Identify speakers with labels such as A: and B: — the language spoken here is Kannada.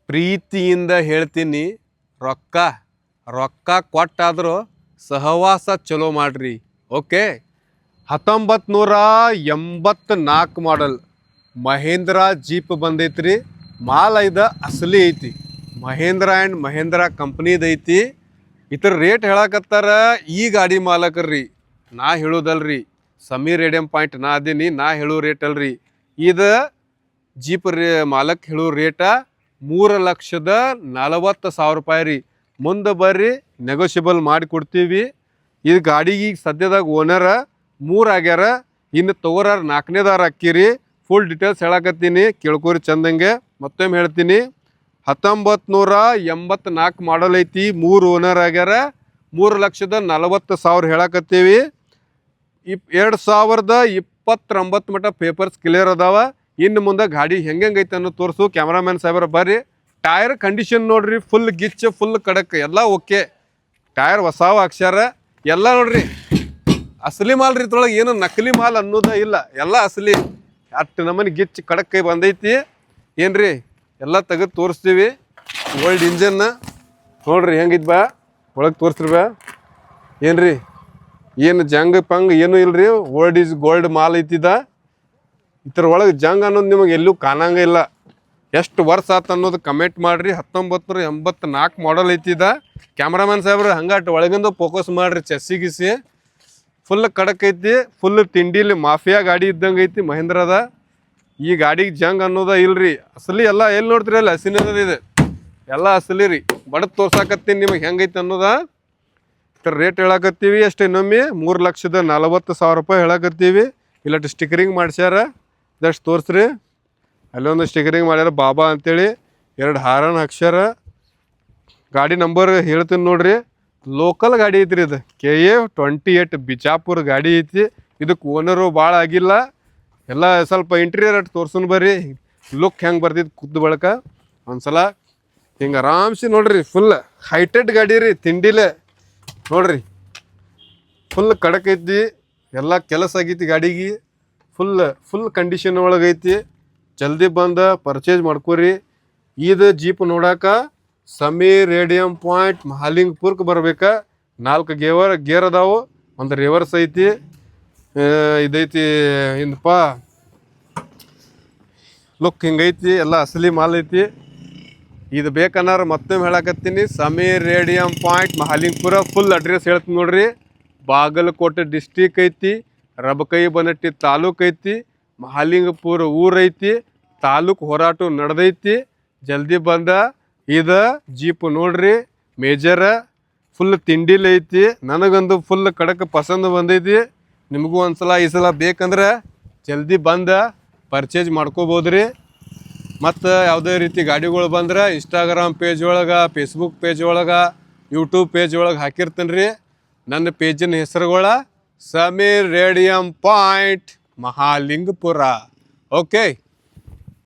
A: ಪ್ರೀತಿಯಿಂದ ಹೇಳ್ತೀನಿ, ರೊಕ್ಕ ರೊಕ್ಕ ಕೊಟ್ಟಾದರೂ ಸಹವಾಸ ಚಲೋ ಮಾಡ್ರಿ. ಓಕೆ. 1984 ಮಾಡಲ್ ಮಹೇಂದ್ರ ಜೀಪ್ ಬಂದೈತ್ರಿ. ಮಾಲ್ ಇದು ಅಸಲಿ ಐತಿ, ಮಹೇಂದ್ರ ಆ್ಯಂಡ್ ಮಹೇಂದ್ರ ಕಂಪ್ನಿದು ಐತಿ. ಇತರ ರೇಟ್ ಹೇಳಕತ್ತಾರ ಈ ಗಾಡಿ ಮಾಲಕರ್ರಿ, ನಾ ಹೇಳೋದಲ್ರಿ. ಸಮೀರ್ ರೇಡಿಯಂ ಪಾಯಿಂಟ್ ನಾ ಅದೀನಿ, ನಾ ಹೇಳೋ ರೇಟ್ ಅಲ್ರಿ. ಇದು ಜೀಪ್ ಮಾಲಕ್ ಹೇಳೋ ರೇಟ 3,40,000 ರೂಪಾಯಿ ರೀ. ಮುಂದೆ ಬರ್ರಿ, ನೆಗೋಷಿಯಬಲ್ ಮಾಡಿ ಕೊಡ್ತೀವಿ. ಇದು ಗಾಡಿಗೆ ಈಗ ಸದ್ಯದಾಗ ಓನರ 3 ಆಗ್ಯಾರ, ಇನ್ನು ತಗೋರಾರ 4ನೇದಾರ ಅಕ್ಕಿರಿ. Full details ಹೇಳಕತ್ತೀನಿ, ಕೇಳ್ಕೊರಿ ಚಂದಂಗೆ. ಮತ್ತೊಮ್ಮೆ ಹೇಳ್ತೀನಿ, 1984 ಮಾಡಲ್ ಐತಿ, 3 ಓನರ್ ಆಗ್ಯಾರ, 3,40,000 ಹೇಳಕತ್ತೀವಿ. 2029 ಮಟ್ಟ ಪೇಪರ್ಸ್ ಕ್ಲಿಯರ್ ಅದಾವ. ಇನ್ನು ಮುಂದೆ ಗಾಡಿ ಹೆಂಗೈತೆ ಅನ್ನೋ ತೋರಿಸು. ಕ್ಯಾಮ್ರಾಮ್ಯಾನ್ ಸಾಹೇಬ್ರ ಬರ್ರಿ. ಟೈರ್ ಕಂಡೀಷನ್ ನೋಡ್ರಿ, ಫುಲ್ ಗಿಚ್ಚ, ಫುಲ್ ಕಡಕ್, ಎಲ್ಲ ಓಕೆ. ಟೈರ್ ಹೊಸಾವ ಅಕ್ಷರ ಎಲ್ಲ ನೋಡ್ರಿ, ಅಸಲಿ ಮಾಲ್ ರೀ. ಇದ್ರೊಳಗೆ ಏನು ನಕಲಿ ಮಾಲ್ ಅನ್ನೋದ ಇಲ್ಲ, ಎಲ್ಲ ಅಸಲಿ. ಅಷ್ಟು ನಮ್ಮನೆ ಗಿಚ್ಚ ಕಡಕ್ ಕೈ ಬಂದೈತಿ ಏನ್ರಿ, ಎಲ್ಲ ತೆಗೆದು ತೋರಿಸ್ತೀವಿ. ಓಲ್ಡ್ ಇಂಜನ್ನ ನೋಡ್ರಿ ಹೆಂಗಿದ್ ಬಾ, ಒಳಗೆ ತೋರಿಸ್ರಿ ಬಾ. ಏನ್ರಿ, ಏನು ಜಂಗ್ ಪಂಗ್ ಏನೂ ಇಲ್ರಿ. ಓಲ್ಡ್ ಈಸ್ ಗೋಲ್ಡ್ ಮಾಲ್ ಐತಿದ. ಇದ್ರ ಒಳಗೆ ಜಂಗ್ ಅನ್ನೋದು ನಿಮಗೆ ಎಲ್ಲೂ ಕಾಣಂಗ ಇಲ್ಲ. ಎಷ್ಟು ವರ್ಷ ಆತ ಅನ್ನೋದು ಕಮೆಂಟ್ ಮಾಡಿರಿ. 1984 ಮಾಡಲ್ ಐತಿದ. ಕ್ಯಾಮ್ರಾಮನ್ ಸಾಹೇಬ್ರು ಹಂಗಾಟ ಒಳಗಿಂದ ಫೋಕಸ್ ಮಾಡಿರಿ, ಚೆಸ್ಸಿ ಗಿಸಿ ಫುಲ್ ಕಡಕ್ ಐತಿ. ಫುಲ್ ತಿಂಡಿಲಿ ಮಾಫಿಯಾ ಗಾಡಿ ಇದ್ದಂಗೆ ಐತಿ ಮಹೇಂದ್ರದ. ಈ ಗಾಡಿಗೆ ಜಂಗ್ ಅನ್ನೋದ ಇಲ್ರಿ, ಅಸಲಿ. ಎಲ್ಲ ಎಲ್ಲಿ ನೋಡ್ತೀರಿ ಅಲ್ಲ ಹಸಿನದ ಇದೆ, ಎಲ್ಲ ಅಸಲಿ ರೀ. ಬಡದ್ ತೋರ್ಸಾಕತ್ತೀನಿ ನಿಮಗೆ ಹೆಂಗೈತಿ ಅನ್ನೋದ. ಇದ್ರ ರೇಟ್ ಹೇಳಕತ್ತೀವಿ. ಅಷ್ಟೇ ಇನ್ನೊಮ್ಮೆ 3,40,000 ರೂಪಾಯಿ ಹೇಳಕತ್ತೀವಿ. ಇಲ್ಲಟ್ಟು ಸ್ಟಿಕರಿಂಗ್ ಮಾಡ್ಸ್ಯಾರ, ಇದಷ್ಟು ತೋರಿಸ್ರಿ. ಅಲ್ಲೊಂದು ಸ್ಟಿಕರಿಂಗ್ ಮಾಡ್ಯಾರ ಬಾಬಾ ಅಂತೇಳಿ, 2 ಹಾರನ್ ಹಾಕ್ಸ್ಯಾರ. ಗಾಡಿ ನಂಬರ್ ಹೇಳ್ತೀನಿ ನೋಡ್ರಿ. ಲೋಕಲ್ ಗಾಡಿ ಐತ್ರಿ, ಇದು KA 28 ಬಿಜಾಪುರ ಗಾಡಿ ಐತಿ. ಇದಕ್ಕೆ ಓನರು ಭಾಳ ಆಗಿಲ್ಲ. ಎಲ್ಲ ಸ್ವಲ್ಪ ಇಂಟೀರಿಯರ್ ಅಟ್ಟು ತೋರ್ಸೋಣ ಬರ್ರಿ. ಲುಕ್ ಹೆಂಗೆ ಬರ್ತಿತ್ತು ಕುದ್ದು ಬಳಕ ಒಂದ್ಸಲ ಹಿಂಗೆ ಆರಾಮ್ಸಿ ನೋಡ್ರಿ. ಫುಲ್ ಹೈಟೆಡ್ ಗಾಡಿ ರೀ, ತಿಂಡಿಲೆ ನೋಡ್ರಿ. ಫುಲ್ ಕಡಕ್ ಐತಿ, ಎಲ್ಲ ಕೆಲಸ ಆಗೈತಿ ಗಾಡಿಗೆ. ಫುಲ್ ಕಂಡೀಷನ್ ಒಳಗೈತಿ. ಜಲ್ದಿ ಬಂದು ಪರ್ಚೇಸ್ ಮಾಡ್ಕೊರಿ. ಇದು ಜೀಪ್ ನೋಡಾಕ ಸಮೀರ್ ರೇಡಿಯಂ ಪಾಯಿಂಟ್ ಮಹಾಲಿಂಗ್ಪುರ್ಗೆ ಬರ್ಬೇಕಾ. 4 ಗೇರ್ ಅದಾವು, ಒಂದು ರಿವರ್ಸ್ ಐತಿ. ಇದೈತಿ ಹಿಂದಪ್ಪ ಲುಕ್ ಹಿಂಗೈತಿ, ಎಲ್ಲ ಅಸಲಿ ಮಾಲ್ ಐತಿ. ಇದು ಬೇಕನ್ನಾರ ಮತ್ತೊಮ್ಮೆ ಹೇಳಕತ್ತೀನಿ, Sameer radium point Mahalingpur. Full address ಹೇಳ್ತೀನಿ ನೋಡ್ರಿ. ಬಾಗಲಕೋಟೆ ಡಿಸ್ಟಿಕ್ ಐತಿ, ರಬಕೈ ಬನಟ್ಟಿ ತಾಲೂಕು ಐತಿ, ಮಹಾಲಿಂಗಪುರ ಊರೈತಿ, ತಾಲೂಕು ಹೋರಾಟ ನಡೆದೈತಿ. ಜಲ್ದಿ ಬಂದ ಇದು ಜೀಪ್ ನೋಡ್ರಿ. ಮೇಜರ ಫುಲ್ ತಿಂಡಿಲಿ ಐತಿ. ನನಗಂದು ಫುಲ್ ಕಡಕ್ ಪಸಂದ್ ಬಂದೈತಿ. ನಿಮಗೂ ಒಂದ್ಸಲ ಈ ಸಲ ಬೇಕಂದ್ರೆ ಜಲ್ದಿ ಬಂದ ಪರ್ಚೇಸ್ ಮಾಡ್ಕೋಬೋದ್ರಿ. ಮತ್ತು ಯಾವುದೇ ರೀತಿ ಗಾಡಿಗಳು ಬಂದ್ರೆ ಇನ್ಸ್ಟಾಗ್ರಾಮ್ ಪೇಜ್ ಒಳಗೆ, ಫೇಸ್ಬುಕ್ ಪೇಜ್ ಒಳಗೆ, ಯೂಟ್ಯೂಬ್ ಪೇಜ್ ಒಳಗೆ ಹಾಕಿರ್ತೀನಿ ರೀ. ನನ್ನ ಪೇಜಿನ ಹೆಸರುಗಳ Sameer radium point Mahalingapura. Okay.